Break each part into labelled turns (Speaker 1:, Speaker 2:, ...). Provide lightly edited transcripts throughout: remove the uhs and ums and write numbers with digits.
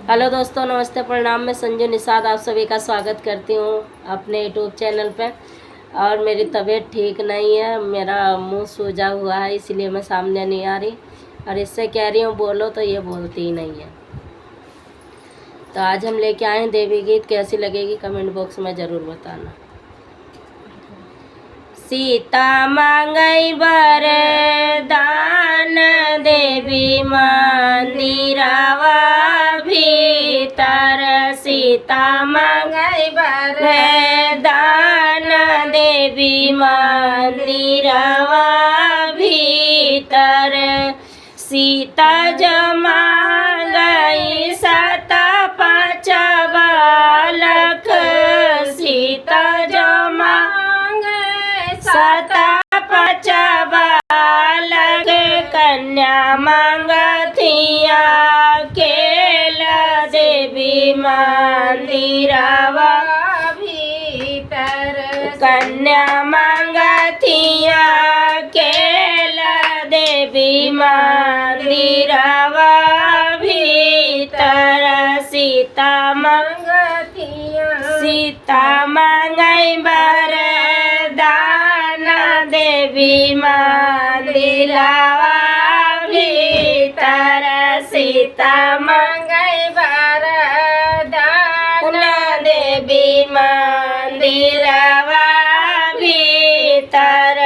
Speaker 1: Hello दोस्तों, नमस्ते, प्रणाम। मैं संजू निषाद आप सभी का स्वागत करती हूँ अपने यूट्यूब चैनल पे। और मेरी तबीयत ठीक नहीं है, मेरा मुंह सूजा हुआ है, इसलिए मैं सामने नहीं आ रही। और इससे कह रही हूँ बोलो तो ये बोलती ही नहीं है। तो आज हम लेके आए हैं देवी गीत। कैसी लगेगी कमेंट बॉक्स में ज़रूर बताना। सीता मांगई वरदान, देवी मंदिरवा भीतर। सीता मांगई वरदान, देवी मंदिरवा भीतर। सीता जो मांगई सात पाँच बालक, सीता जो सात पाँच बालक, कन्या मांगथिया केला, देवी मंदिरवा भीतर। कन्या मांगथिया केला, देवी मंदिरवा भीतर। सीता मांगथिया, सीता मांगई वरदान, देवी मंदिरवा भीतर। सीता मांगई वरदान, देवी मंदिरवा भीतर।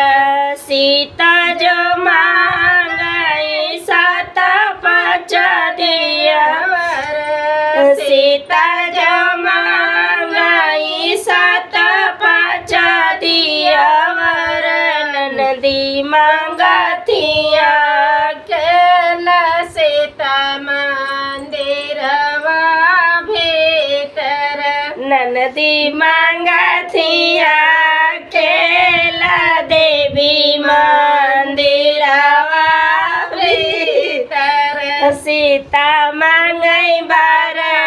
Speaker 1: सीता जो मांगई सात पाँच दियवर, सीता जो मांगई सात पाँच दियवर। नंदी मांगथिया केला, सीता मंदिरवा भीतर। नंदी मांगथिया केला, देवी मंदिरवा भीतर। सीता मांगई वरदान,